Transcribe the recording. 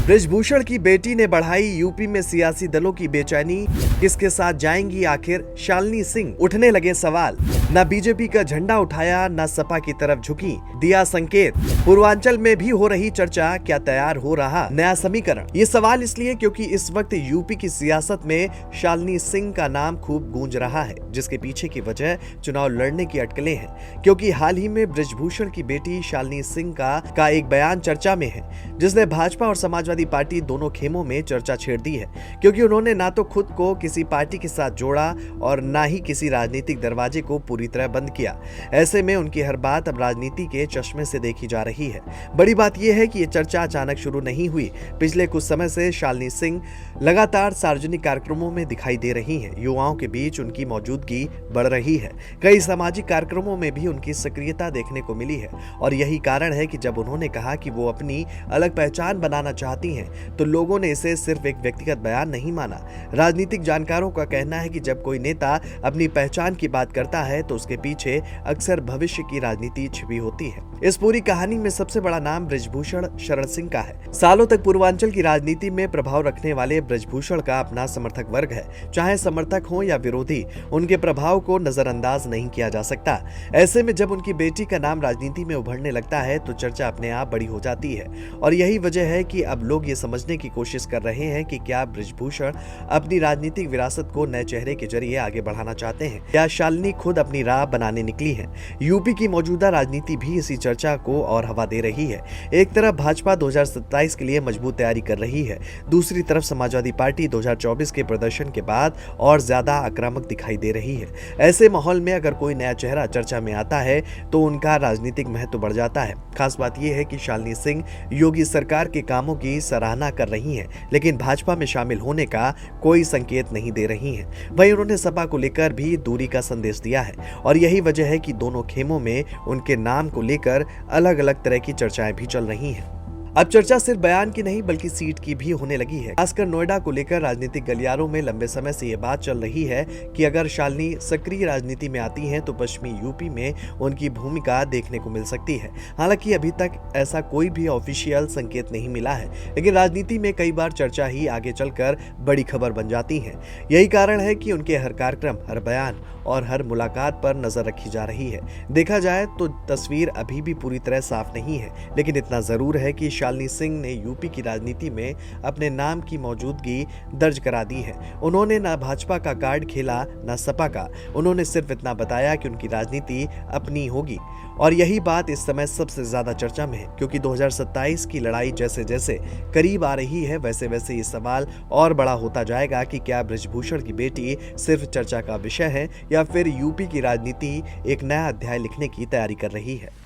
बृजभूषण की बेटी ने बढ़ाई यूपी में सियासी दलों की बेचैनी। किसके साथ जाएंगी आखिर शालिनी सिंह, उठने लगे सवाल। न बीजेपी का झंडा उठाया, न सपा की तरफ झुकी, दिया संकेत। पूर्वांचल में भी हो रही चर्चा, क्या तैयार हो रहा नया समीकरण? ये सवाल इसलिए क्योंकि इस वक्त यूपी की सियासत में शालिनी सिंह का नाम खूब गूंज रहा है, जिसके पीछे की वजह चुनाव लड़ने की अटकलें हैं। क्योंकि हाल ही में बृजभूषण की बेटी शालिनी सिंह का एक बयान चर्चा में है, जिसने भाजपा और समाजवादी पार्टी दोनों खेमों में चर्चा छेड़ दी है। क्योंकि उन्होंने ना तो खुद को किसी पार्टी के साथ जोड़ा और ना ही किसी राजनीतिक दरवाजे को पूरी तरह बंद किया। ऐसे में उनकी हर बात अब राजनीति के चश्मे से देखी जा रही है। बड़ी बात यह है कि ये चर्चा अचानक शुरू नहीं हुई। पिछले कुछ समय से शालिनी सिंह लगातार सार्वजनिक कार्यक्रमों में दिखाई दे रही हैं। युवाओं के बीच उनकी मौजूदगी बढ़ रही है। कई सामाजिक कार्यक्रमों में भी उनकी सक्रियता देखने को मिली है और यही कारण है कि जब उन्होंने कहा कि वो अपनी अलग पहचान बनाना चाहती हैं, तो लोगों ने इसे सिर्फ एक व्यक्तिगत बयान नहीं माना। राजनीतिक जानकारों का कहना है कि जब कोई नेता अपनी पहचान की बात करता है तो उसके पीछे अक्सर भविष्य की राजनीति छिपी होती है। इस पूरी कहानी में सबसे बड़ा नाम बृजभूषण शरण सिंह का है। सालों तक पूर्वांचल की राजनीति में प्रभाव रखने वाले बृजभूषण का अपना समर्थक वर्ग है। चाहे समर्थक हो या विरोधी, उनके प्रभाव को नजरअंदाज नहीं किया जा सकता। ऐसे में जब उनकी बेटी का नाम राजनीति में उभरने लगता है तो चर्चा अपने आप बड़ी हो जाती है और यही वजह है कि अब लोग ये समझने की कोशिश कर रहे हैं कि क्या बृजभूषण अपनी राजनीतिक विरासत को नए चेहरे के जरिए आगे बढ़ाना चाहते हैं या शालिनी खुद अपनी राह बनाने निकली है। यूपी की मौजूदा राजनीति भी इसी चर्चा को और हवा दे रही है। एक तरफ भाजपा 2027 के लिए मजबूत तैयारी कर रही है, दूसरी तरफ समाजवादी पार्टी 2024 के प्रदर्शन के बाद और ज्यादा आक्रामक दिखाई दे रही है। ऐसे माहौल में अगर कोई नया चेहरा चर्चा में आता है तो उनका राजनीतिक महत्व बढ़ जाता है। खास बात यह है कि शालिनी सिंह योगी सरकार के कामों की सराहना कर रही हैं, लेकिन भाजपा में शामिल होने का कोई संकेत नहीं दे रही हैं। वहीं उन्होंने सपा को लेकर भी दूरी का संदेश दिया है और यही वजह है कि दोनों खेमों में उनके नाम को लेकर अलग अलग तरह की चर्चाएं भी चल रही हैं। अब चर्चा सिर्फ बयान की नहीं बल्कि सीट की भी होने लगी है। खासकर नोएडा को लेकर राजनीतिक गलियारों में लंबे समय से ये बात चल रही है कि अगर शालिनी सक्रिय राजनीति में आती हैं तो पश्चिमी यूपी में उनकी भूमिका देखने को मिल सकती है। हालांकि अभी तक ऐसा कोई भी ऑफिशियल संकेत नहीं मिला है, लेकिन राजनीति में कई बार चर्चा ही आगे चलकर बड़ी खबर बन जाती है। यही कारण है कि उनके हर कार्यक्रम, हर बयान और हर मुलाकात पर नजर रखी जा रही है। देखा जाए तो तस्वीर अभी भी पूरी तरह साफ नहीं है, लेकिन इतना जरूर है कि शालिनी सिंह ने यूपी की राजनीति में अपने नाम की मौजूदगी दर्ज करा दी है। उन्होंने ना भाजपा का कार्ड खेला, ना सपा का। उन्होंने सिर्फ इतना बताया कि उनकी राजनीति अपनी होगी और यही बात इस समय सबसे ज्यादा चर्चा में है, क्योंकि 2027 की लड़ाई जैसे जैसे करीब आ रही है वैसे वैसे ये सवाल और बड़ा होता जाएगा कि क्या बृजभूषण की बेटी सिर्फ चर्चा का विषय है या फिर यूपी की राजनीति एक नया अध्याय लिखने की तैयारी कर रही है।